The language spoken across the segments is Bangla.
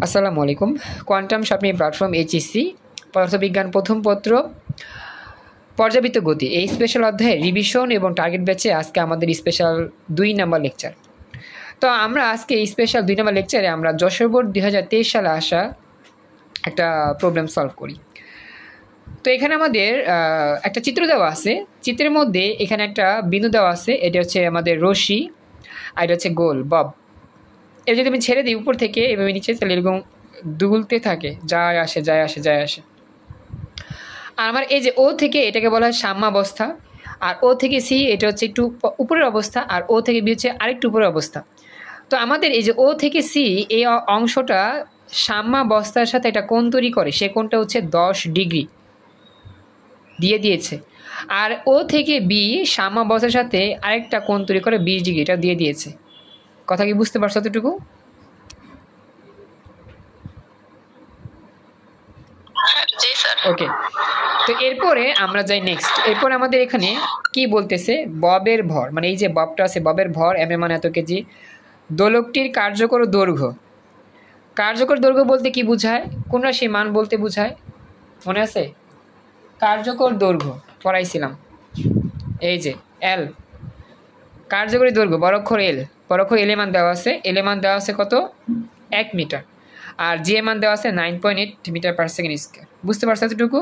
আসসালামু আলাইকুম। কোয়ান্টাম স্বপ্নি প্ল্যাটফর্ম এইচএসসি পদার্থবিজ্ঞান প্রথম পত্র পর্যাবৃত্ত গতি এই স্পেশাল অধ্যায়ে রিভিশন এবং টার্গেট ব্যাচে আজকে আমাদের স্পেশাল 2 নাম্বার লেকচার। তো আমরা আজকে এই স্পেশাল 2 নাম্বার লেকচারে আমরা যশোর বোর্ড 2023 সালে আসা একটা প্রবলেম সলভ করি। তো এখানে আমাদের একটা চিত্র দেওয়া আছে। চিত্রের মধ্যে এখানে একটা বিন্দু দেওয়া আছে, এটা হচ্ছে আমাদের রশ্মি আর এটা হচ্ছে গোল বব। এটা যদি আমি ছেড়ে দিই উপর থেকে এভাবে নিচে, তাহলে এরকম দুলতে থাকে, যায় আসে যায় আসে যায় আসে। আর আমার এই যে ও থেকে এটাকে বলা হয় সাম্যাবস্থা, আর ও থেকে সি এটা হচ্ছে একটু উপরের অবস্থা, আর ও থেকে বি হচ্ছে আরেকটু উপরের অবস্থা। তো আমাদের এই যে ও থেকে সি এই অংশটা সাম্যাবস্থার সাথে একটা কোণ তৈরি করে, সে কোণটা হচ্ছে 10 ডিগ্রি দিয়ে দিয়েছে। আর ও থেকে বি সাম্যাবস্থার সাথে আরেকটা কোণ তৈরি করে 20 ডিগ্রি, এটা দিয়ে দিয়েছে। কথা কি বুঝতে পারছো এতটুকু? ওকে, তো এরপরে আমরা যাই নেক্সট। এরপরে আমাদের এখানে কি বলতেছে, ববের ভর, মানে এই যে ববটা আছে ববের ভর এম এর মান এত কেজি, দোলকটির কার্যকর দৈর্ঘ্য। কার্যকর দৈর্ঘ্য বলতে কি বোঝায়, কোন রাশির মান বলতে বোঝায় মনে আছে? কার্যকর দৈর্ঘ্য পড়াইছিলাম, এই যে এল, কার্যকরী দৈর্ঘ্য বড় অক্ষর এল, বড় অক্ষর এল এর মান দেওয়া আছে, এল এর মান দেওয়া আছে কত 1 মিটার, আর জি এর মান দেওয়া আছে 9.8 মিটার পার সেকেন্ড স্কয়ার। বুঝতে পারছো এতটুকু?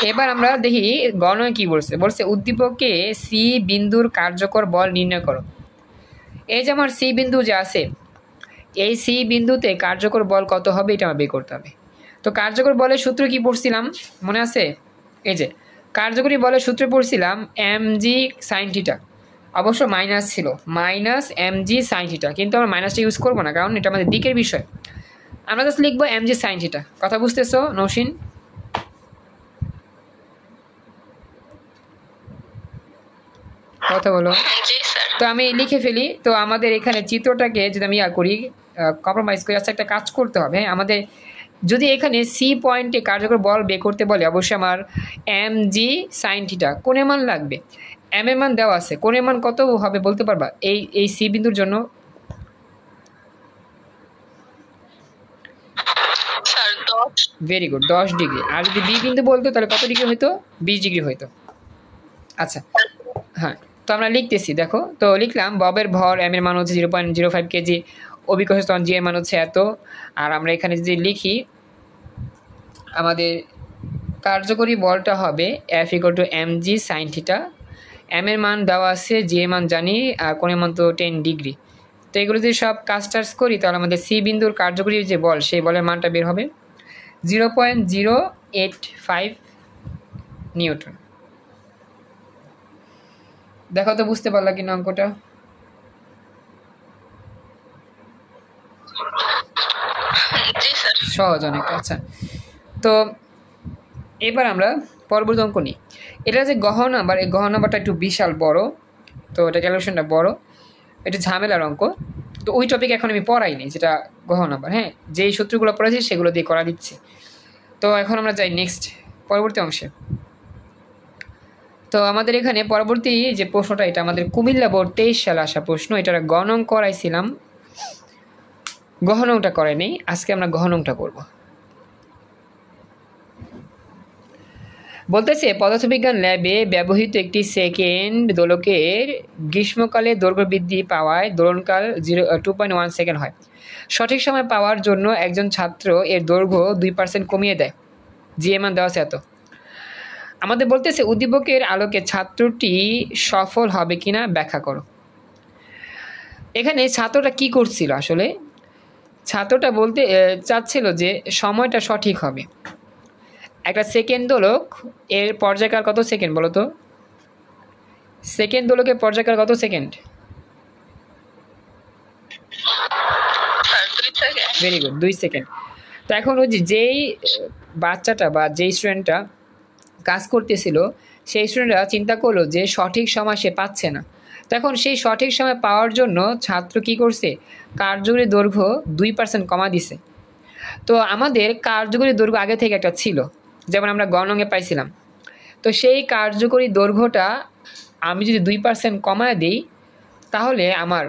এবার আমরা দেখি গণনা কি বলছে। বলছে উদ্দীপকে সি বিন্দুর কার্যকর বল নির্ণয় করো। এই যে আমার সি বিন্দু যে আছে, এই সি বিন্দুতে কার্যকর বল কত হবে এটা আমার বের করতে হবে। তো কার্যকর বলের সূত্র কি পড়ছিলাম মনে আছে? এই যে কার্যকরী বলের সূত্র পড়ছিলাম এম জি সাইন থিটা, অবশ্য মাইনাস ছিল, minus M G sine theta, কিন্তু আমরা মাইনাসটা ইউজ করবো না, কারণ এটা আমাদের দিকের বিষয়। আমরা জাস্ট লিখবো এম জি সাইন থিটা। কথা বুঝতেছো নৌসিন? কথা বলো। তো আমি লিখে ফেলি। তো আমাদের এখানে চিত্রটাকে যদি আমি করি, কম্প্রোমাইজ করি, আচ্ছা একটা কাজ করতে হবে। হ্যাঁ, আমাদের যদি এখানে সি পয়েন্টে কার্যকর বল বের করতে বলে, অবশ্যই আমার এম জি সাইন থিটা কোণের মান লাগবে। এম এর মান দেওয়া আছে, কোণের মান কত হবে বলতে পারবা এই এই সি বিন্দুর জন্য? Very good, 10 degree. আর যদি বি বিন্দু বলতো তাহলে কত ডিগ্রি হইতো? 20 ডিগ্রি হইতো। আচ্ছা, হ্যাঁ, তো আমরা লিখতেছি, দেখো তো লিখলাম ববের ভর এম এর মান হচ্ছে 0.05 কেজি, অভিকর্ষ ত্বরণ জি এর মান হচ্ছে এত। আর আমরা এখানে যদি লিখি আমাদের কার্যকরী বলটা হবে F equal to M G sine theta, M এর মান দেওয়া আছে, জি এর মান জানি, আর কোণের মান তো 10 ডিগ্রি। তো এগুলো যদি সব কাজ টাজ করি তাহলে আমাদের সি বিন্দুর কার্যকরী যে বল সেই বলের মানটা বের হবে 0.085 নিউটন। দেখো তো বুঝতে পারলা কিনা অঙ্কটা? সহজ অনেক। আচ্ছা, তো এবার আমরা পরবর্তী অঙ্ক নিই। এটা যে গহ নাম্বার, এই গহ নাম্বারটা একটু বিশাল বড়, তো এটা ক্যালকুলেশনটা বড়, এটা ঝামেলার অঙ্ক। তো ওই টপিক এখন আমি পড়াইনি, যেটা গহ নাম্বার। হ্যাঁ, যেই সূত্রগুলো পড়াইছি সেগুলো দিয়ে করা দিচ্ছি। তো এখন আমরা যাই নেক্সট পরবর্তী অংশে। তো আমাদের এখানে পরবর্তী যে প্রশ্নটা, এটা আমাদের কুমিল্লা বোর্ড 23 সালে আসা প্রশ্ন। এটা গণং করাইছিলাম, গহনংটা করাই নেই, আজকে আমরা গহনংটা করব। বলতেছে পদার্থবিজ্ঞান ল্যাবে ব্যবহৃত একটি সেকেন্ড দোলকের গ্রীষ্মকালে দৈর্ঘ্য বৃদ্ধি পাওয়ায় দোলনকাল 2.1 সেকেন্ড হয়। সঠিক সময় পাওয়ার জন্য একজন ছাত্র এর দৈর্ঘ্য 2% কমিয়ে দেয়। জি এর মান দেওয়া আছে এত। আমাদের বলতেছে উদ্দীপকের আলোকে ছাত্রটি সফল হবে কিনা ব্যাখ্যা করো। এখানে ছাত্রটা কি করছিল আসলে? ছাত্রটা বলতে চাচ্ছিল যে সময়টা সঠিক হবে। একটা সেকেন্ড দোলক এর পর্যায়কাল কত সেকেন্ড বলো তো? সেকেন্ড দোলকের পর্যায়কাল কত সেকেন্ড? Very good, 2 second. তো এখন ওই যেই বাচ্চাটা বা যেই স্টুডেন্টটা কাজ করতেছিল, সেই স্টুডেন্টরা চিন্তা করলো যে সঠিক সময় সে পাচ্ছে না। তখন সেই সঠিক সময় পাওয়ার জন্য ছাত্র কি করছে, কার্যকরী দৈর্ঘ্য 2% কমা দিছে। তো আমাদের কার্যকরী দৈর্ঘ্য আগে থেকে একটা ছিল, যেমন আমরা গণঙে পাইছিলাম। তো সেই কার্যকরী দৈর্ঘ্যটা আমি যদি 2% কমায় দিই, তাহলে আমার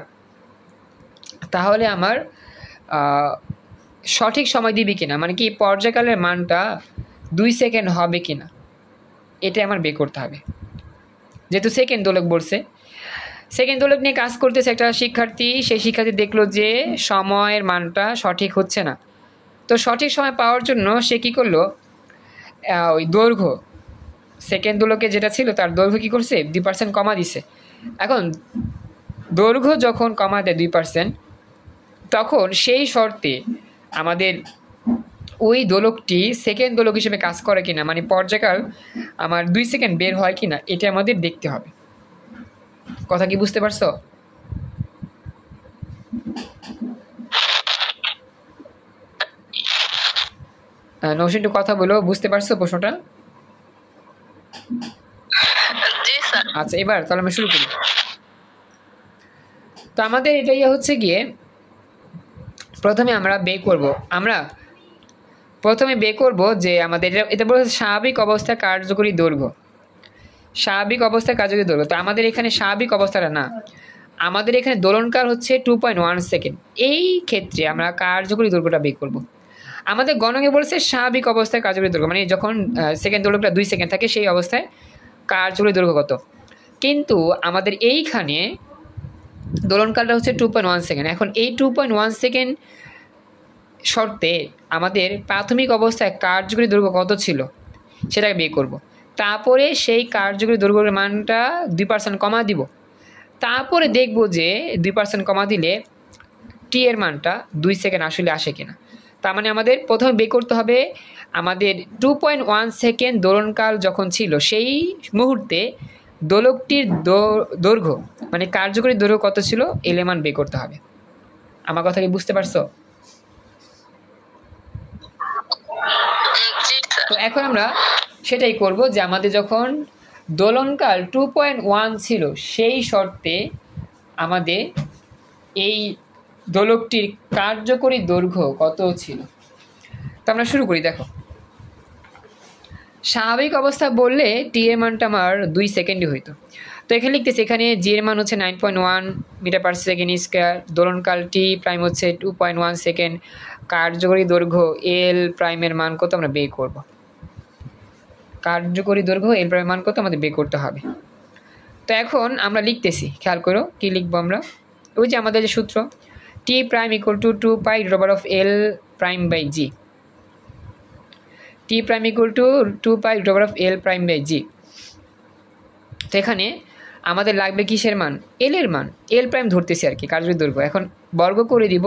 তাহলে আমার সঠিক সময় দিবি কিনা, মানে কি পর্যায়কালের মানটা 2 সেকেন্ড হবে কিনা, এটা আমার বের করতে হবে। যেহেতু সেকেন্ড দোলক বলছে, সেকেন্ড দোলক নিয়ে কাজ করতেছে একটা শিক্ষার্থী, সেই শিক্ষার্থী দেখলো যে সময়ের মানটা সঠিক হচ্ছে না। তো সঠিক সময় পাওয়ার জন্য সে কী করলো, ওই দৈর্ঘ্য সেকেন্ড দোলকে যেটা ছিল তার দৈর্ঘ্য কী করছে, 2% কমা দিছে। এখন দৈর্ঘ্য যখন কমা দেয় 2%, তখন সেই শর্তে আমাদের ওই দোলকটি সেকেন্ড দোলক হিসেবে কাজ করে কিনা, মানে পর্যায়কাল আমার 2 সেকেন্ড বের হয় কিনা, এটা আমাদের দেখতে হবে। কথা কি বুঝতে পারছো? নৌশিন একটু কথা বলো, বুঝতে পারছো প্রশ্নটা? আচ্ছা, এবার তাহলে আমি শুরু করি। তো আমাদের এটাই হচ্ছে গিয়ে প্রথমে আমরা বের করব যে আমাদের এটা বলছে স্বাভাবিক অবস্থায় কার্যকরী দৈর্ঘ্য। স্বাভাবিক অবস্থায় কার্যকরী দৈর্ঘ্য, তো আমাদের এখানে স্বাভাবিক অবস্থাটা না, আমাদের এখানে দোলনকাল হচ্ছে 2.1 সেকেন্ড। এই ক্ষেত্রে আমরা কার্যকরী দৈর্ঘ্যটা বের করব। আমাদের গণকে বলছে স্বাভাবিক অবস্থায় কার্যকরী দৈর্ঘ্য, মানে যখন সেকেন্ড দোলকটা 2 সেকেন্ড থাকে সেই অবস্থায় কার্যকরী দৈর্ঘ্য কত। কিন্তু আমাদের এইখানে দোলনকালটা হচ্ছে 2.1 সেকেন্ড। এখন এই 2.1 সেকেন্ড শর্তে আমাদের প্রাথমিক অবস্থায় কার্যকরী দৈর্ঘ্য কত ছিল সেটাকে বের করব। তারপরে সেই কার্যকরী দৈর্ঘ্যের মানটা 2% কমা দিব। তারপরে দেখব যে 2% কমা দিলে টি এর মানটা 2 সেকেন্ড আসলে আসে কিনা। তার মানে আমাদের প্রথমে বের করতে হবে আমাদের 2.1 সেকেন্ড দোলনকাল যখন ছিল সেই মুহূর্তে দোলকটির দৈর্ঘ্য, মানে কার্যকরী দৈর্ঘ্য কত ছিল, এর মান বের করতে হবে। আমার কথা কি বুঝতে পারছো? তো এখন আমরা সেটাই করব যে আমাদের যখন দোলনকাল 2.1 ছিল সেই শর্তে আমাদের এই দোলকটির কার্যকরী দৈর্ঘ্য কত ছিল। তো আমরা শুরু করি। দেখো, স্বাভাবিক অবস্থা বললে টি এর মানটা আমার 2 সেকেন্ডই হইতো। তো এখানে লিখতেছি, এখানে জি এর মান হচ্ছে 9.1 মিটার পার সেকেন্ড স্কোয়ার, দোলনকাল টি প্রাইম হচ্ছে 2.1 সেকেন্ড, কার্যকরী দৈর্ঘ্য এল প্রাইমের মান কত আমরা বের করব। কার্যকরী দৈর্ঘ্য এল প্রাইমের মান কত আমাদের বের করতে হবে। তো এখন আমরা লিখতেছি, খেয়াল করো কি লিখবো আমরা। ওই যে আমাদের যে সূত্র, T prime equal to 2 pi root of L prime by G, T prime equal to 2 pi root of L prime by G. তো এখানে আমাদের লাগবে কিসের মান, এল এর মান, এল প্রাইম ধরতেছি আর কি, কার্যকরী দৈর্ঘ্য। এখন বর্গ করে দিব,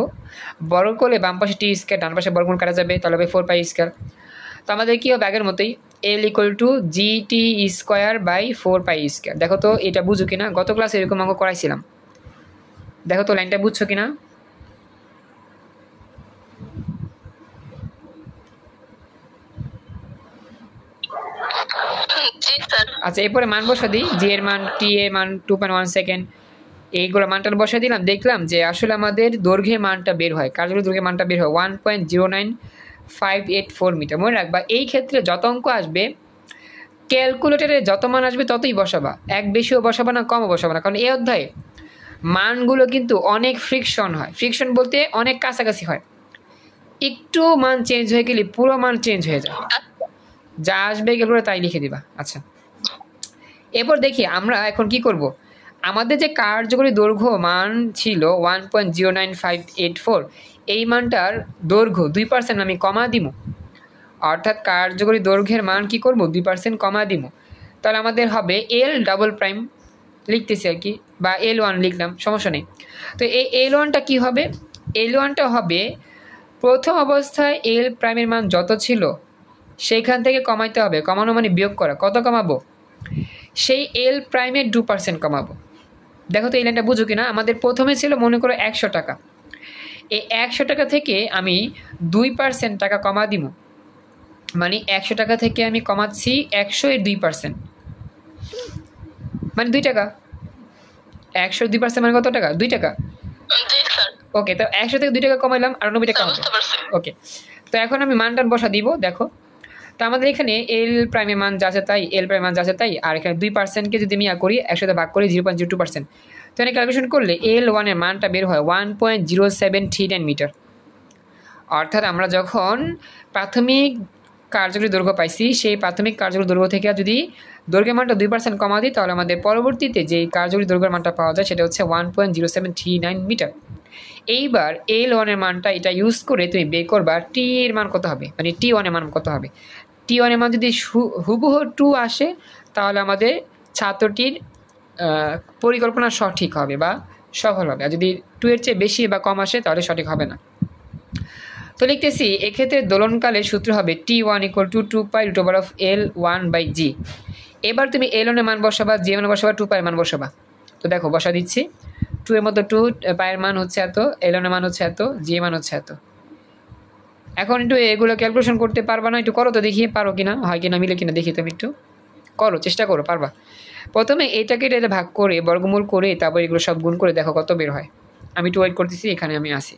বর্গ করলে বাম পাশে টি স্কোয়ার, ডান পাশে বর্গমূল কাটা যাবে, তাহলে হবে 4 পাই স্কোয়ার। তো আমাদের কী হবে আগের মতোই, L equal to G T square by 4 pi square. দেখো তো এটা বুঝো কিনা, গত ক্লাসে এরকম অঙ্ক করাইছিলাম, দেখো তো লাইনটা বুঝছো কিনা। আচ্ছা, এরপরে মান বসা দিই, জি এর মান, টি এর মান 2.1 সেকেন্ড, এইগুলো মানটা বসা দিলাম। দেখলাম যে আসলে আমাদের দৈর্ঘ্যের মানটা বের হয়, কার্যকরী দৈর্ঘ্যের মানটা বের হয় 1.09584 মিটার। মনে রাখবা এই ক্ষেত্রে যত অঙ্ক আসবে ক্যালকুলেটরে যত মান আসবে ততই বসাবা, এক বেশিও বসাবা না, কমও বসাবা না, কারণ এই অধ্যায়ে মানগুলো কিন্তু অনেক ফ্রিকশন হয়। ফ্রিকশন বলতে অনেক কাছাকাছি হয়, একটু মান চেঞ্জ হয়ে গেলে পুরো মান চেঞ্জ হয়ে যায়। যা আসবে এগুলো তাই লিখে দিবা। আচ্ছা, এরপর দেখি আমরা এখন কি করব। আমাদের যে কার্যকরী দৈর্ঘ্য মান ছিল 1.09584, এই মানটার দৈর্ঘ্য 2% আমি কমা দিব, অর্থাৎ কার্যকরী দৈর্ঘ্যের মান কি করব 2% কমা দিব। তাহলে আমাদের হবে এল ডাবল প্রাইম, লিখতেছি আর কি, বা এল ওয়ান লিখলাম, সমস্যা নেই। তো এই এল ওয়ানটা কী হবে, এল ওয়ানটা হবে প্রথম অবস্থায় এল প্রাইমের মান যত ছিল সেইখান থেকে কমাইতে হবে, কমানো মানে বিয়োগ করা, কত কমাবো, সেই এল প্রাইমের 2% কমাবো। দেখো তো এই লাইনটা বুঝো কিনা। আমাদের প্রথমে ছিল মনে করো 100 টাকা, এই 100 টাকা থেকে আমি 2% টাকা কমা দিব, মানে 100 টাকা থেকে আমি কমাচ্ছি 100 এর 2%, মানে 2 টাকা। 100 2% মানে কত টাকা, 2 টাকা। ওকে, তো 100 থেকে 2 টাকা কমাইলাম, 98 টাকা হবে। ওকে, তো এখন আমি মানটান বসা দিব। দেখো তো আমাদের এখানে এল প্রাইমের মান যা আছে তাই, এল প্রাইমের মান যা আছে তাই, আর এখানে 2%কে যদি আমি করি 100 ভাগ করি 0.02%, তো এখানে ক্যালকুলেশন করলে L1 এর মানটা বের হয় 1.0739 মিটার। অর্থাৎ আমরা যখন প্রাথমিক কার্যকরী দৈর্ঘ্য পাইছি, সেই প্রাথমিক কার্যকরী দৈর্ঘ্য থেকে যদি দৈর্ঘ্যের মানটা 2% কমা দিই, তাহলে আমাদের পরবর্তীতে যে কার্যকরী দৈর্ঘ্যের মানটা পাওয়া যায় সেটা হচ্ছে 1.0739 মিটার। এইবার L1 এর মানটা এটা ইউজ করে তুমি বের করবা টি এর মান কত হবে, মানে T1 এর মান কত হবে। T1 এর মান যদি হুবহু 2 আসে, তাহলে আমাদের ছাত্রটির পরিকল্পনা সঠিক হবে বা সফল হবে। আর যদি 2 এর চেয়ে বেশি বা কম আসে, তাহলে সঠিক হবে না। তো লিখতেছি, এক্ষেত্রে দোলনকালের সূত্র হবে T1 = 2π√L1/g। এবার তুমি L1 এর মান বসাবা, জি এর মান বসাবা, 2π এর মান বসাবা। তো দেখো বসা দিচ্ছি, 2 এর মধ্যে 2, π এর মান হচ্ছে এত, L1 এর মান হচ্ছে এত, জি এর মান হচ্ছে এত। এখন একটু এগুলো ক্যালকুলেশন করতে পারবা না? একটু করো তো দেখি, পারো কিনা, হয় কিনা, মিলে কিনা দেখি। তুমি একটু করো, চেষ্টা করো, পারবা। প্রথমে এটাকে এটা ভাগ করে বর্গমূল করে তারপর এগুলো সব গুণ করে দেখো কত বের হয়। আমি একটু ওয়েট করতেছি, এখানে আমি আসি।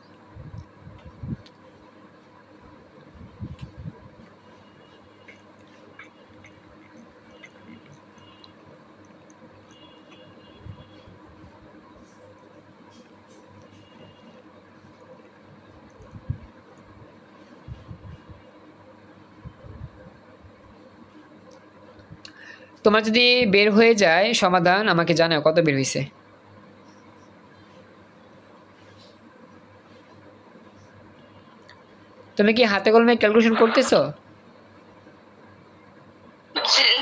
তোমার যদি বের হয়ে যায় সমাধান, আমাকে জানাও কত বের হয়েছে। তুমি কি হাতে কলমে ক্যালকুলেশন করতেছো?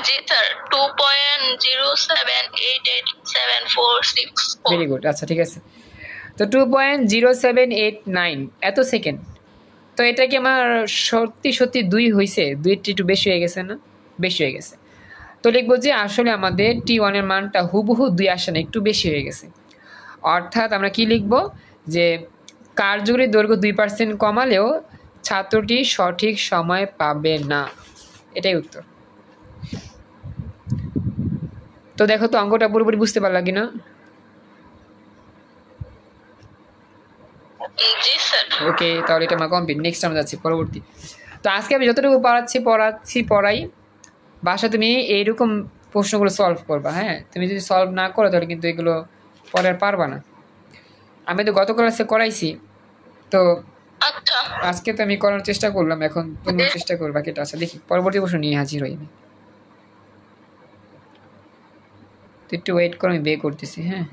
জি স্যার, 2.07887464। ভেরি গুড, আচ্ছা ঠিক আছে। তো 2.0789 এত সেকেন্ড। তো এটা কি আমার সত্যি সত্যি 2 হয়েছে? 2 একটু বেশি হয়ে গেছে না? বেশি হয়ে গেছে। তো লিখবো যে আসলে আমাদের T1 এর মানটা হুবহু 2 আসে না, একটু বেশি হয়ে গেছে। অর্থাৎ আমরা কি লিখব, যে কার্যকরী দৈর্ঘ্য 2% কমালেও ছাত্রটি সঠিক সময় পাবে না, এটাই উত্তর। তো দেখো তো অঙ্কটা পুরোপুরি বুঝতে পারলা কিনা? জি স্যার। ওকে, তাহলে এটা আমার কমপ্লিট। নেক্সট আমরা যাচ্ছি পরবর্তী। তো আজকে আমি যতটুকু পড়াই বাসা তুমি এইরকম প্রশ্নগুলো সলভ করবা। হ্যাঁ, তুমি যদি সলভ না করো তাহলে কিন্তু এগুলো পরে আর পারবা না। আমি তো গত ক্লাসে করাইছি, তো আচ্ছা আজকে তো আমি করার চেষ্টা করলাম, এখন তুমি চেষ্টা করবা বাকিটা। আচ্ছা দেখি পরবর্তী প্রশ্ন নিয়ে হাজির হই আমি। তো একটু ওয়েট করো, আমি বের করতেছি। হ্যাঁ,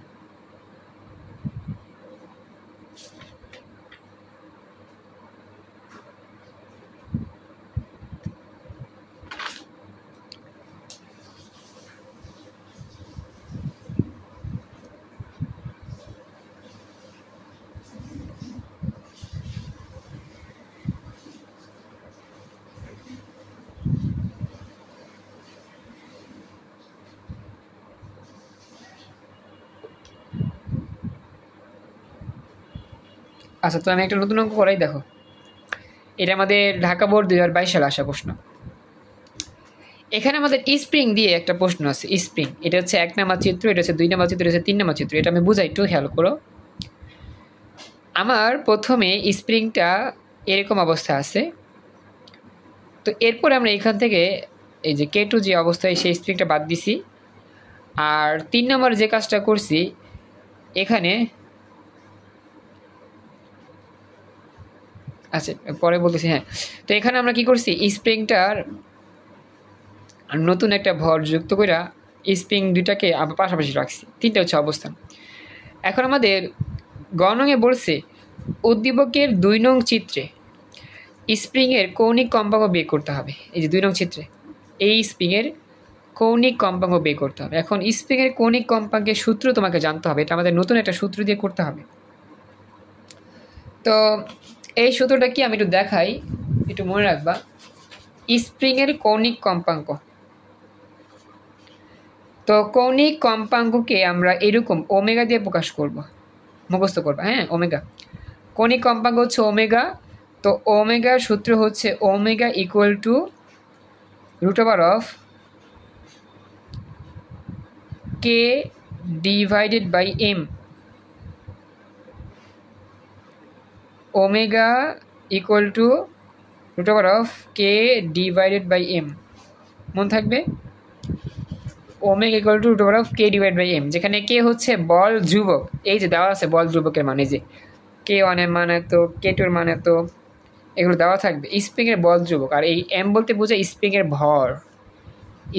আচ্ছা তো আমি একটা নতুন অঙ্ক করাই। দেখো, এটা আমাদের ঢাকা বোর্ড 2022 সালে আসা প্রশ্ন। এখানে আমাদের স্প্রিং দিয়ে একটা প্রশ্ন আছে। স্প্রিং, এটা হচ্ছে 1 নাম্বার চিত্র, এটা হচ্ছে 2 নাম্বার চিত্র, এটা হচ্ছে 3 নাম্বার চিত্র। এটা আমি বুঝাই, একটু খেয়াল করো। আমার প্রথমে স্প্রিংটা এরকম অবস্থা আছে। তো এরপরে আমরা এখান থেকে এই যে K2 যে অবস্থায়, সেই স্প্রিংটা বাদ দিছি। আর 3 নম্বর যে কাজটা করছি, এখানে আচ্ছা পরে বলতেছি। হ্যাঁ, তো এখানে আমরা কি করছি, স্প্রিংটার নতুন একটা ভর যুক্ত করে স্প্রিং দুইটাকে আবার পাশাপাশি রাখছি। 3টা হচ্ছে অবস্থান। এখন আমাদের গণনে বলছে উদ্দীপকের 2 নং চিত্রে স্প্রিংয়ের কৌণিক কম্পাঙ্ক বের করতে হবে। এই যে 2 নং চিত্রে এই স্প্রিংয়ের কৌণিক কম্পাঙ্ক বের করতে হবে। এখন স্প্রিংয়ের কৌণিক কম্পাঙ্কের সূত্র তোমাকে জানতে হবে, এটা আমাদের নতুন একটা সূত্র দিয়ে করতে হবে। তো এই সূত্রটা কি আমি একটু দেখাই, একটু মনে রাখবা। স্প্রিংয়ের কৌণিক কম্পাঙ্ক, তো কৌণিক কম্পাঙ্ককে আমরা এরকম ওমেগা দিয়ে প্রকাশ করব, মুখস্থ করবা। হ্যাঁ, ওমেগা, কৌণিক কম্পাঙ্ক হচ্ছে ওমেগা। তো ওমেগার সূত্র হচ্ছে omega equal to √k divided by m। Omega equal to √k divided by m। মনে থাকবে, omega equal to root over of K divide by M, যেখানে কে হচ্ছে বল ধ্রুবক, এই যে দেওয়া আছে বল ধ্রুবকের মানে, যে কে ওয়ানের মান এত, কে টুর মান এত, এগুলো দেওয়া থাকবে। স্প্রিংয়ের বল ধ্রুবক, আর এই এম বলতে বোঝায় স্প্রিংয়ের ভর,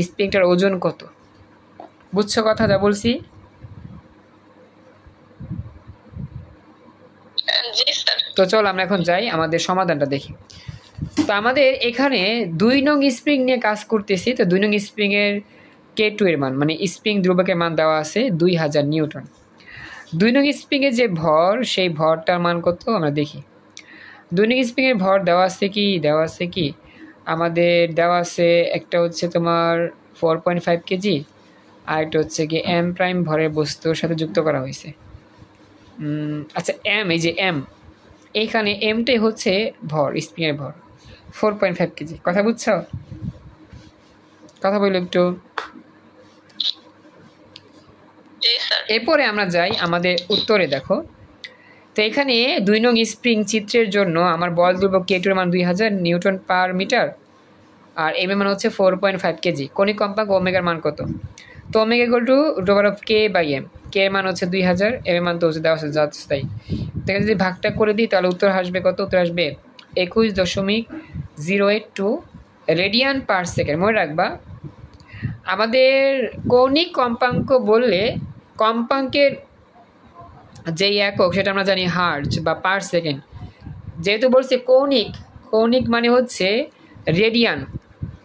স্প্রিংটার ওজন কত। বুঝছো কথা যা বলছি? জি স্যার। তো চল আমরা এখন যাই আমাদের সমাধানটা দেখি। তো আমাদের এখানে 2 নং স্প্রিং নিয়ে কাজ করতেছি। তো 2 নং স্প্রিংয়ের K2 এর মান, মানে স্প্রিং ধ্রুবকের মান দেওয়া আছে 2000 নিউটন। 2 নং স্প্রিংয়ের যে ভর, সেই ভরটার মান কত আমরা দেখি। 2 নং স্প্রিংয়ের ভর দেওয়া আছে কি আমাদের দেওয়া আছে, একটা হচ্ছে তোমার 4.5 কেজি, আর একটা হচ্ছে কি এম প্রাইম ভরের বস্তুর সাথে যুক্ত করা হয়েছে। আচ্ছা এম, এই যে এম, এইখানে এমটাই হচ্ছে ভর, স্প্রিংয়ের ভর 4.5 কেজি। কথা বুঝছো? কথা বললো একটু। জি স্যার। এরপরে আমরা যাই আমাদের উত্তরে। দেখো তো এখানে 2 নং স্প্রিং চিত্রের জন্য আমার বল ধ্রুবক K2 এর মান 2000 নিউটন পার মিটার, আর এম এর মান হচ্ছে 4.5 কেজি। কণিক কম্পাঙ্ক ওমেগার মান কত? তো omega equal to root over of K by M, K এর মান হচ্ছে 2000, এম এর মান তো হচ্ছে দেওয়া আছে জাস্ট তাই। তো এখানে যদি ভাগটা করে দিই তাহলে উত্তর আসবে কত? উত্তর আসবে 21.082 রেডিয়ান পার সেকেন্ড। মনে রাখবা আমাদের কৌণিক কম্পাঙ্ক বললে কম্পাঙ্কের যেই একক সেটা আমরা জানি হার্জ বা পার সেকেন্ড। যেহেতু বলছে কৌণিক, কৌণিক মানে হচ্ছে রেডিয়ান।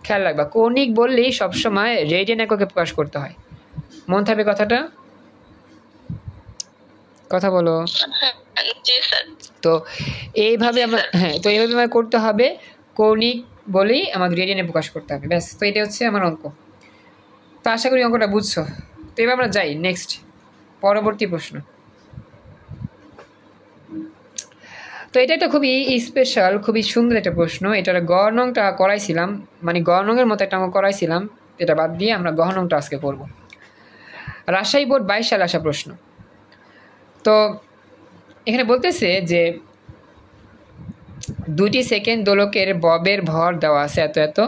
খেয়াল রাখবা কৌণিক বললেই সবসময় রেডিয়ান এককে প্রকাশ করতে হয়। মন থাকবে কথাটা? কথা বলো। জি স্যার। তো এইভাবে আমরা, হ্যাঁ, তো এইভাবে আমার করতে হবে, কৌণিক বলেই আমাদের রেডিয়ানে প্রকাশ করতে হবে। ব্যাস, তো এটা হচ্ছে আমার অঙ্ক। তো আশা করি অঙ্কটা বুঝছো। তো এবার আমরা যাই নেক্সট, পরবর্তী প্রশ্ন। তো এটা একটা খুবই স্পেশাল, খুবই সুন্দর একটা প্রশ্ন। এটার গ নংটা করাইছিলাম, মানে গ নংয়ের মতো একটা অঙ্ক করাইছিলাম, এটা বাদ দিয়ে আমরা গ নংটা আজকে করব। রাজশাহী বোর্ড 22 সালে আসা প্রশ্ন। তো এখানে বলতেছে যে 2টি সেকেন্ড দোলকের ববের ভর দেওয়া আছে এত এত।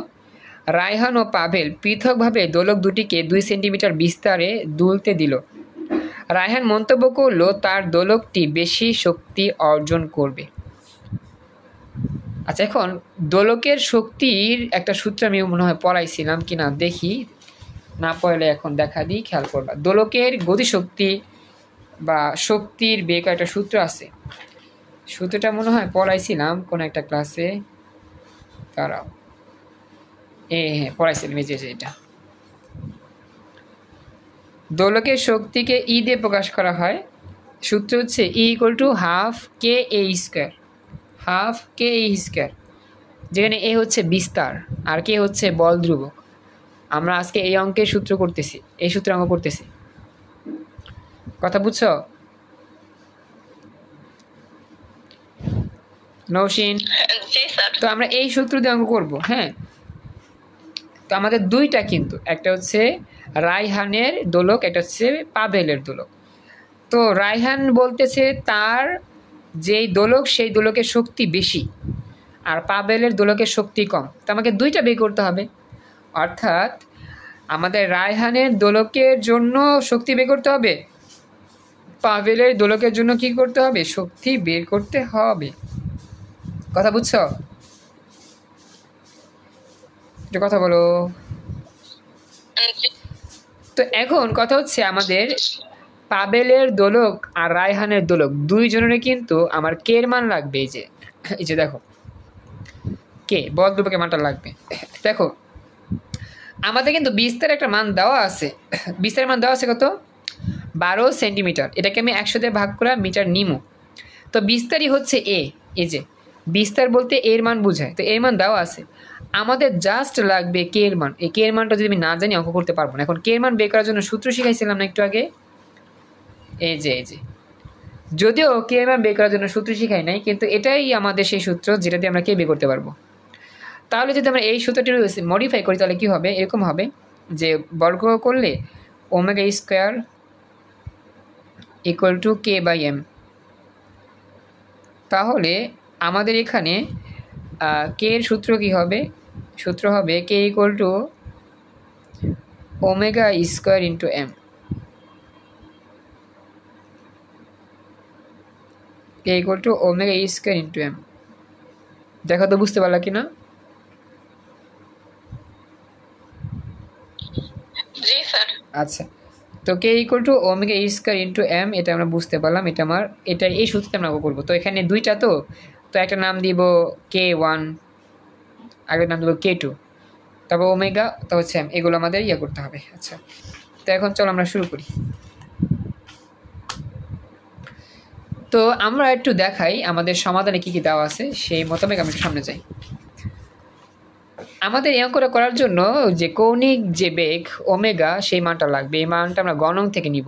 রায়হান ও পাভেল পৃথকভাবে দোলক দুটিকে 2 সেন্টিমিটার বিস্তারে দুলতে দিল। রায়হান মন্তব্য করলো তার দোলকটি বেশি শক্তি অর্জন করবে। আচ্ছা, এখন দোলকের শক্তির একটা সূত্র আমি মনে হয় পড়াইছিলাম কিনা দেখি, না পড়লে এখন দেখা দিই, খেয়াল করবা। দোলকের গতিশক্তি বা শক্তির বেগ একটা সূত্র আছে, সূত্রটা মনে হয় পড়াইছিলাম কোন একটা ক্লাসে। দাঁড়াও, হ্যাঁ পড়াইছিলাম, এই যে এটা। দোলকের শক্তিকে ই দিয়ে প্রকাশ করা হয়, সূত্র হচ্ছে E equal to half K A square, half K A square, যেখানে এ হচ্ছে বিস্তার আর কে হচ্ছে বল ধ্রুবক। আমরা আজকে এই অঙ্কের সূত্র করতেছি, এই সূত্র অঙ্ক করতেছি। কথা বুঝছো নৌসিন? জি স্যার। তো আমরা এই সূত্র দিয়ে অঙ্ক করবো। হ্যাঁ, তো আমাদের দুইটা, কিন্তু একটা হচ্ছে রায়হানের দোলক, একটা হচ্ছে পাভেলের দোলক। তো রায়হান বলতেছে তার যেই দোলক সেই দোলকের শক্তি বেশি, আর পাভেলের দোলকের শক্তি কম। তো আমাকে দুইটা বের করতে হবে, অর্থাৎ আমাদের রায়হানের দোলকের জন্য শক্তি বের করতে হবে, পাভেলের দোলকের জন্য কি করতে হবে? শক্তি বের করতে হবে। কথা বুঝছো? একটু কথা বলো। তো এখন কথা হচ্ছে আমাদের পাভেলের দোলক আর রায়হানের দোলক দুইজনের কিন্তু আমার কে এর মান লাগবে। এই যে দেখো কে বল ধ্রুবকের মানটা লাগবে। দেখো আমাদের কিন্তু বিস্তার একটা মান দেওয়া আছে, বিস্তারের মান দেওয়া আছে কত? 12 সেন্টিমিটার। এটাকে আমি 100 দিয়ে ভাগ করে মিটার নিমু। তো বিস্তারই হচ্ছে এ, এই যে বিস্তার বলতে এর মান বোঝায়। তো এর মান দেওয়া আছে, আমাদের জাস্ট লাগবে কে এর মান। এই কে এর মানটা যদি আমি না জানি অঙ্ক করতে পারবো না। এখন কে এর মান বের করার জন্য সূত্র শিখাইছিলাম না একটু আগে, এই যে যদিও কে এর মান বের করার জন্য সূত্র শিখাই নাই, কিন্তু এটাই আমাদের সেই সূত্র যেটা দিয়ে আমরা কে বের করতে পারবো। তাহলে যদি আমরা এই সূত্রটি মডিফাই করি তাহলে কি হবে? এরকম হবে যে বর্গ করলে omega square equal to K by M. তাহলে আমাদের এখানে কে এর সূত্র কি হবে? সূত্র হবে K equal to omega square into M, K equal to omega square into M. দেখো তো বুঝতে পারলা কিনা? জি স্যার। আচ্ছা, তো K equal to omega square into M, এটা আমরা বুঝতে পারলাম। এটা এই সূত্রতে আমরা করবো। তো এখানে দুইটা, তো একটা নাম দিব K1, আগের নাম দিব K2, তারপর ওমেগা, তারপর হচ্ছে এম, এগুলো আমাদের করতে হবে। আচ্ছা, তো এখন চলো আমরা শুরু করি। তো আমরা একটু দেখাই আমাদের সমাধানে কি কি দেওয়া আছে, সেই মোতাবেক আমরা সামনে যাই। আমাদের এই অঙ্কটা করার জন্য যে কৌণিক যে বেগ ওমেগা, সেই মানটা লাগবে। এই মানটা আমরা গণন থেকে নিব।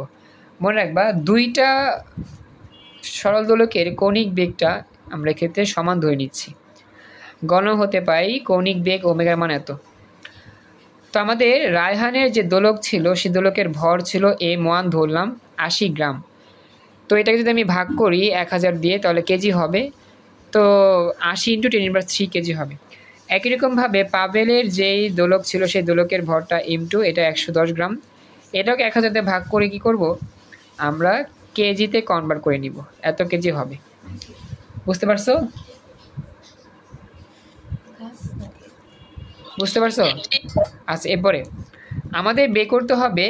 মনে রাখবা, দুইটা সরল দোলকের কৌণিক বেগটা আমরা এক্ষেত্রে সমান ধরে নিচ্ছি। গণন হতে পাই কৌণিক বেগ ওমেগার মান এত। তো আমাদের রায়হানের যে দোলক ছিল, সেই দোলকের ভর ছিল M1 ধরলাম 80 গ্রাম। তো এটাকে যদি আমি ভাগ করি 1000 দিয়ে, তাহলে কেজি হবে। তো 80 × 10⁻³ কেজি হবে। একই রকমভাবে পাবেলের যেই দোলক ছিল, সেই দোলকের ভরটা M2, এটা 110 গ্রাম। এটাকে 1000 দিয়ে ভাগ করে কি করব, আমরা কেজিতে কনভার্ট করে নিব, এত কেজি হবে। বুঝতে পারছো? বুঝতে পারছো? আচ্ছা, এরপরে আমাদের বের করতে হবে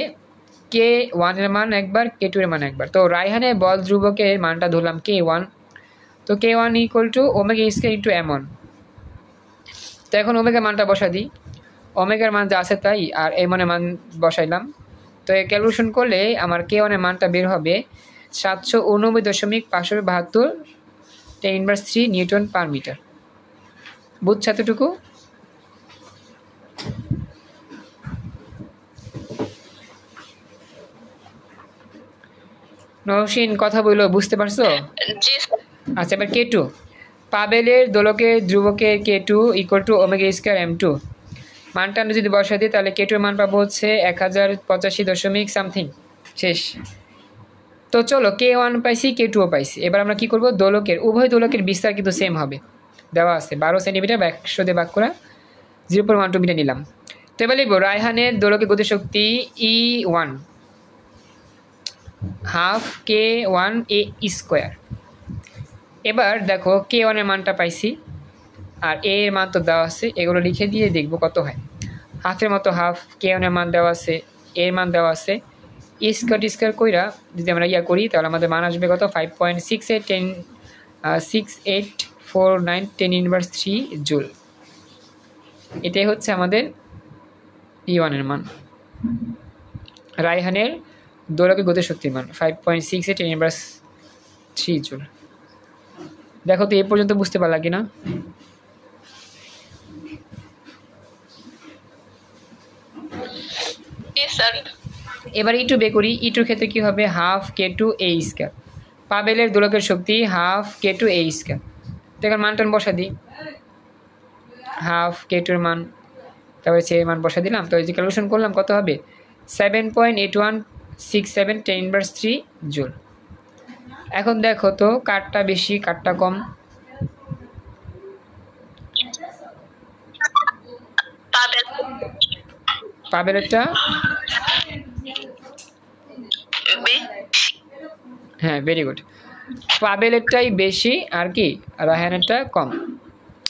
K1 এর মান একবার, K2 এর মান একবার। তো রায়হানের বল ধ্রুবকের মানটা ধরলাম K1। তো K1 equal to omega square into M1। তো এখন ওমেগার মানটা বসা দিই। ওমেগার মান যা আছে তাই, আর M1 এর মান বসাইলাম। তো ক্যালকুলেশন করলে আমার K1 এর মানটা বের হবে 789.572 10⁻³ নিউটন পার মিটার। বুঝছো এতটুকু? নওশিন কথা বললো, বুঝতে পারছো? জি স্যার। আচ্ছা, এবার K2, পাবেলের দোলকের ধ্রুবকের K2 equal to omega square M2। মানটা আমরা যদি বসা দিই, তাহলে K2 এর মান পাবো হচ্ছে 1085 দশমিক সামথিং। শেষ। তো চলো, K1 পাইছি, K2ও পাইছি। এবার আমরা কি করব, উভয় দোলকের বিস্তার কিন্তু সেম হবে, দেওয়া আছে 12 সেন্টিমিটার বা 100 দিয়ে ভাগ করা 0.12 মিটার নিলাম। তো এবার লিখবো রায়হানের দোলকের গতিশক্তি E1 half K1 A square. এবার দেখো K1 এর মানটা পাইছি, আর এ এর মান তো দেওয়া আছে, এগুলো লিখে দিয়ে দেখবো কত হয়। হাফের মতো হাফ, K1 এর মান দেওয়া আছে, এর মান দেওয়া আছে, স্কোয়ার কইরা যদি আমরা করি, তাহলে আমাদের মান আসবে কত, 5.6849 10⁻³ জুল। এটাই হচ্ছে আমাদের E1 এর মান, রায়হানের দোলকের গতিশক্তির মান 5.68 10⁻³ জুল। দেখো তো এ পর্যন্ত বুঝতে পারলা কিনা? জি স্যার। এবার E2 বের করি। E2 ক্ষেত্রে কি হবে, হাফ K2 A স্কয়ার। পাবেলের দোলকের শক্তি হাফ K2 A স্কয়ার। তো এখানে মান টান বসা দিই, হাফ K2 এর মান, তারপরে সে মান বসা দিলাম। তো এই যে ক্যালকুলেশন করলাম, কত হবে 7.8167 10⁻³ জুল। এখন দেখো তো কারটা বেশি কারটা কম। পাবেল। পাবেলেরটা, হ্যাঁ ভেরি গুড, পাবেলেরটাই বেশি আর কি রায়হানেরটা কম।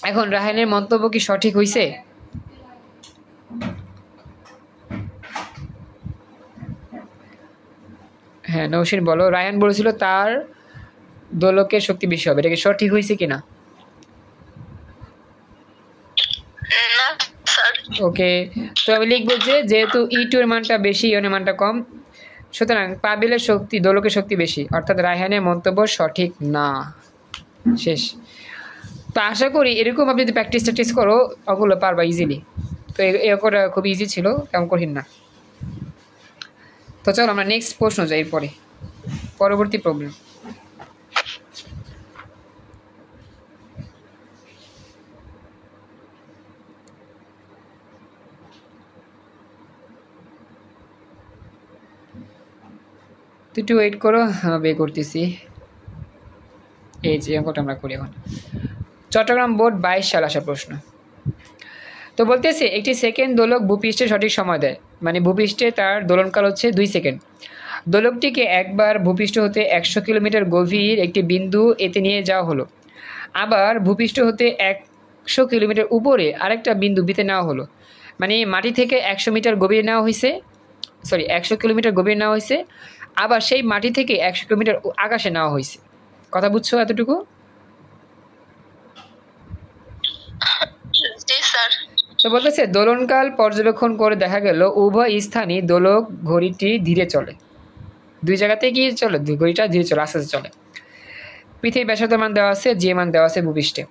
এখন রায়হানের মন্তব্য কি সঠিক হয়েছে? হ্যাঁ নৌশিন বলো, রায়হান বলেছিল তার দোলকের শক্তি বেশি হবে, এটা কি সঠিক হয়েছে কিনা? না স্যার। ওকে, তো আমি লিখবো যে যেহেতু E2 এর মানটা বেশি, E1 এর মানটা কম, সুতরাং পাবেলের শক্তি, দোলকের শক্তি বেশি, অর্থাৎ রায়হানের মন্তব্য সঠিক না। শেষ। তো আশা করি এরকম আপনি যদি প্র্যাকটিস করো, ওগুলো পারবা ইজিলি। তো এই অঙ্কটা খুব ইজি ছিল, তেমন কঠিন না। তো চলো আমরা নেক্সট প্রশ্ন যাই, এরপরে পরবর্তী প্রবলেম। একটু ওয়েট করো, বের করতেছি। এই যে অঙ্কটা আমরা করি এখন। চট্টগ্রাম বোর্ড 22 সাল আসা প্রশ্ন। তো বলতেছে একটি সেকেন্ড দোলক ভূপৃষ্ঠে সঠিক সময় দেয়, মানে ভূপৃষ্ঠে তার দোলনকাল হচ্ছে 2 সেকেন্ড। দোলকটিকে একবার ভূপৃষ্ঠ হতে 100 কিলোমিটার গভীর একটি বিন্দু এতে নিয়ে যাওয়া হলো, আবার ভূপৃষ্ঠ হতে 100 কিলোমিটার উপরে আরেকটা বিন্দু বিতে নেওয়া হলো, মানে মাটি থেকে 100 মিটার গভীরে নেওয়া হয়েছে, 100 কিলোমিটার গভীরে নেওয়া হয়েছে, আবার সেই মাটি থেকে 100 কিলোমিটার আকাশে নেওয়া হয়েছে। কথা বুঝছো এতটুকু? জি স্যার। তো বলতেছে দোলনকাল পর্যবেক্ষণ করে দেখা গেল উভয় স্থানই দোলক ঘড়িটি ধীরে চলে, দুই জায়গাতে কি চলে, ঘড়িটা ধীরে চলে, আস্তে আস্তে চলে। পৃথিবীর ব্যাসার্ধ মান দেওয়া আছে, যে মান দেওয়া আছে ভূপৃষ্ঠে।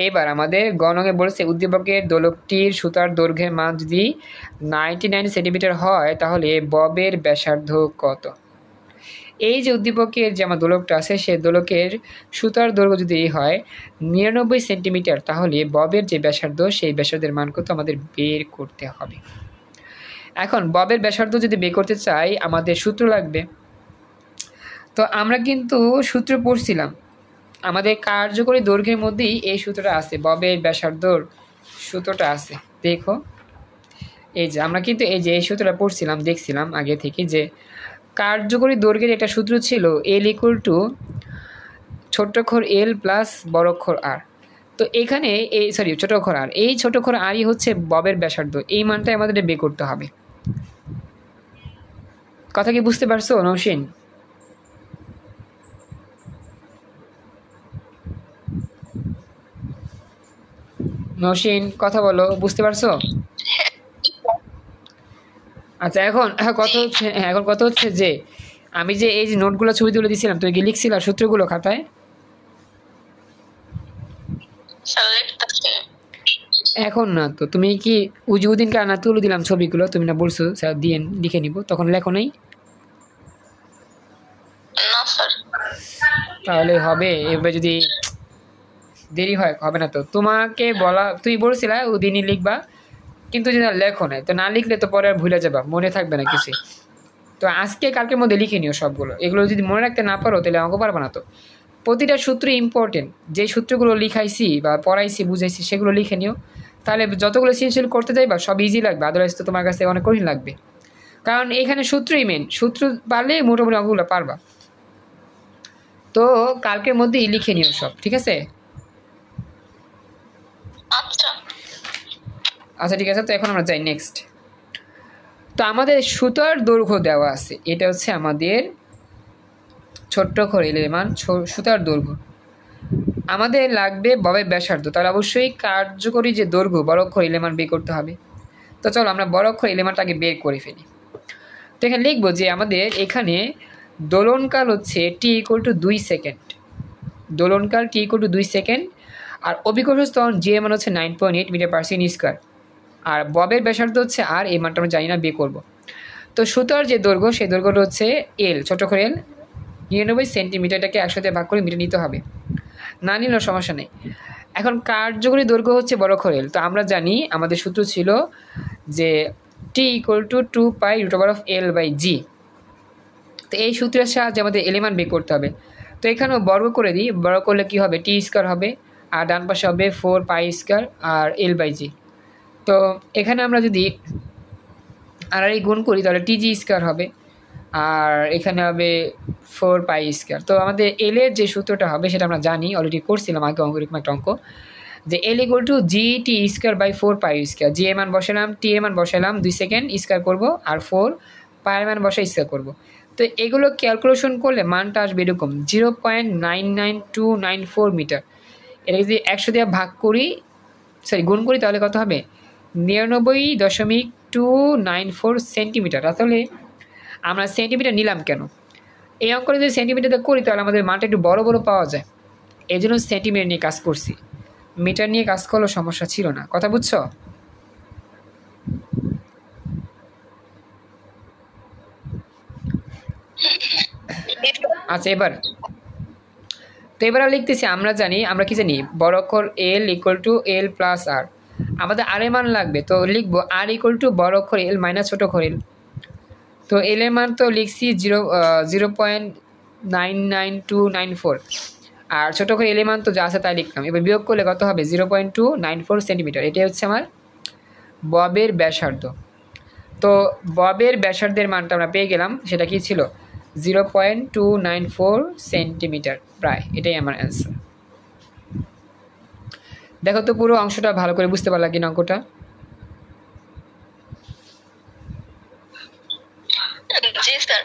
এবার আমাদের গণকে বলছে উদ্দীপকের দোলকটির সুতার দৈর্ঘ্যের মান যদি 99 সেন্টিমিটার হয় তাহলে ববের ব্যাসার্ধ কত। এই যে উদ্দীপকের যে আমার দোলকটা আছে সেই দোলকের সুতার দৈর্ঘ্য যদি হয় 99 সেন্টিমিটার, তাহলে ববের যে ব্যাসার্ধ সেই ব্যাসার্ধের মান কত আমাদের বের করতে হবে। এখন ববের ব্যাসার্ধ যদি বের করতে চাই আমাদের সূত্র লাগবে। তো আমরা কিন্তু সূত্র পড়ছিলাম, আমাদের কার্যকরী দৈর্ঘ্যের মধ্যেই এই সূত্রটা আছে, ববের ব্যাসার্ধর সূত্রটা আছে। দেখো এই যে আমরা কিন্তু এই যে এই সূত্রটা পড়ছিলাম, দেখছিলাম আগে থেকে যে কার্যকরী দৈর্ঘ্যের একটা সূত্র ছিল এল ইকুয়াল টু ছোট অক্ষর এল প্লাস বড় অক্ষর আর। তো এখানে এই ছোট অক্ষর আর, এই ছোট অক্ষর আরই হচ্ছে ববের ব্যাসার্ধ, এই মানটাই আমাদের বের করতে হবে। কথা কি বুঝতে পারছো নৌসিন? নৌসিন কথা বলো, বুঝতে পারছো? আচ্ছা এখন কথা হচ্ছে যে আমি যে এই যে নোটগুলো ছবি তুলে দিয়েছিলাম তুমি কি লিখছিলা সূত্রগুলো খাতায়? স্যার লিখতেছি। এখন না তো, তুমি কি ওদিনকে না তুলে দিলাম ছবিগুলো, তুমি না বলছো স্যার দিয়ে লিখে নিব, তখন লেখো নাই? না স্যার। তাহলে হবে, এবার যদি দেরি হয় হবে না তো। তোমাকে বলা, তুমি বলছিলা ওদিনই লিখবা, কিন্তু যদি লেখো নাই তো না লিখলে তো পরে আর ভুলে যাবা, মনে থাকবে না কিছু। তো আজকে কালকের মধ্যে লিখে নিও সবগুলো, এগুলো যদি মনে রাখতে না পারো তাহলে আমাকে পারবে না। তো প্রতিটা সূত্র ইম্পর্টেন্ট, যে সূত্রগুলো লিখাইছি বা পড়াইছি বুঝাইছি সেগুলো লিখে নিও, তাহলে যতগুলো সৃজনশীল করতে যাইবা সব ইজি লাগবে, আদারওয়াইজ তো তোমার কাছে অনেক কঠিন লাগবে, কারণ এখানে সূত্রই মেন, সূত্র পারলে মোটামুটি অঙ্কগুলো পারবা। তো কালকের মধ্যেই লিখে নিও সব, ঠিক আছে? আচ্ছা আচ্ছা ঠিক আছে, তো এখন আমরা যাই নেক্সট। তো আমাদের সুতার দৈর্ঘ্য দেওয়া আছে, এটা হচ্ছে আমাদের ছোট্ট অক্ষর এল এর মান, সুতার দৈর্ঘ্য। আমাদের লাগবে ববের ব্যাসার্ধ, তাহলে অবশ্যই কার্যকরী যে দৈর্ঘ্য বড় অক্ষর এল এর মান বের করতে হবে। তো চলো আমরা বড় অক্ষর এল এর মানটা আগে বের করে ফেলি। তো এখানে লিখবো যে আমাদের এখানে দোলনকাল হচ্ছে টি ইকুয়াল টু 2 সেকেন্ড, দোলনকাল টি ইকুয়াল টু 2 সেকেন্ড, আর অভিকর্ষ স্তরণ জি এর মান হচ্ছে 9.8 মিটার পার সেকেন্ড স্কোয়ার, আর ববের ব্যাসার্ধ হচ্ছে আর, এই মানটা আমরা জানি না, বের করবো। তো সুতার যে দৈর্ঘ্য সেই দৈর্ঘ্যটা হচ্ছে এল, ছোট করে এল, 99 সেন্টিমিটারটাকে 100 দিয়ে ভাগ করে মিটার নিতে হবে, না নিলেও সমস্যা নেই। এখন কার্যকরী দৈর্ঘ্য হচ্ছে বড় অক্ষর এল, তো আমরা জানি আমাদের সূত্র ছিল যে T equal to 2 pi root over of L by G. তো এই সূত্রের সাহায্যে আমাদের এল এর মান বের করতে হবে। তো এখানেও বর্গ করে দিই, বর্গ করলে কি হবে, টি স্কোয়ার হবে, আর ডান পাশে হবে 4 pi square R L by G. তো এখানে আমরা যদি আর এই গুণ করি তাহলে টিজি স্কোয়ার হবে, আর এখানে হবে 4 পাই স্কোয়ার। তো আমাদের এল এর যে সূত্রটা হবে সেটা আমরা জানি, অলরেডি করছিলাম আগে অঙ্ক, এরকম একটা অঙ্ক, যে L equal to G T square by 4 pi square. G এর মান বসালাম, টি এর মান বসালাম 2 সেকেন্ড স্কোয়ার করবো, আর 4 পায়ের মান বসে স্কোয়ার করবো। তো এগুলো ক্যালকুলেশন করলে মানটা আসবে এরকম 0.99294 মিটার। এটা যদি 100 দিয়ে ভাগ করি, গুণ করি, তাহলে কত হবে 99.294 সেন্টিমিটার। আসলে আমরা সেন্টিমিটার নিলাম কেন, এই অঙ্কটা যদি সেন্টিমিটারতে করি তাহলে আমাদের মানটা একটু বড় বড় পাওয়া যায়, এই জন্য সেন্টিমিটার নিয়ে কাজ করছি, মিটার নিয়ে কাজ করলেও সমস্যা ছিল না। কথা বুঝছো? আচ্ছা এবার লিখতেছি, আমরা জানি, আমরা কি জানি, বড় অক্ষর এল ইকুয়াল টু এল প্লাস আর, আমাদের আর এর মান লাগবে, তো লিখবো আর ইকুয়াল টু বড় অক্ষর এল মাইনাস ছোট অক্ষর এল। তো এল এর মান তো লিখছি 0.99294, আর ছোটো করে এল এর মান তো যা আছে তাই লিখলাম, এবার বিয়োগ করলে কত হবে 0.294 সেন্টিমিটার, এটাই হচ্ছে আমার ববের ব্যাসার্ধ। তো ববের ব্যাসার্ধের মানটা আমরা পেয়ে গেলাম, সেটা কি ছিল 0.294 সেন্টিমিটার প্রায়, এটাই আমার অ্যান্সার। দেখো তো পুরো অংশটা ভালো করে বুঝতে পারলা কিনা অঙ্কটা? জি স্যার।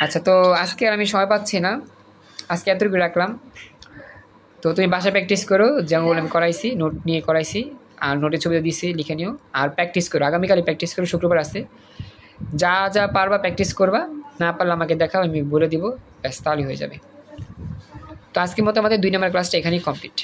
আচ্ছা, তো আজকে আর আমি সময় পাচ্ছি না, আজকে এতটুকু রাখলাম। তো তুমি বাসায় প্র্যাকটিস করো, যেমন আমি করাইছি, নোট নিয়ে করাইছি, আর নোটের ছবিটা দিছি, লিখে নিও। আর প্র্যাকটিস করো, আগামীকালই প্র্যাকটিস করো, শুক্রবার আছে। যা যা পারবা প্র্যাকটিস করবা, না পারলে আমাকে দেখাও, আমি বলে দিব, ব্যাস তাহলেই হয়ে যাবে। তো আজকের মতো আমাদের 2 নম্বর ক্লাসটা এখানেই কমপ্লিট।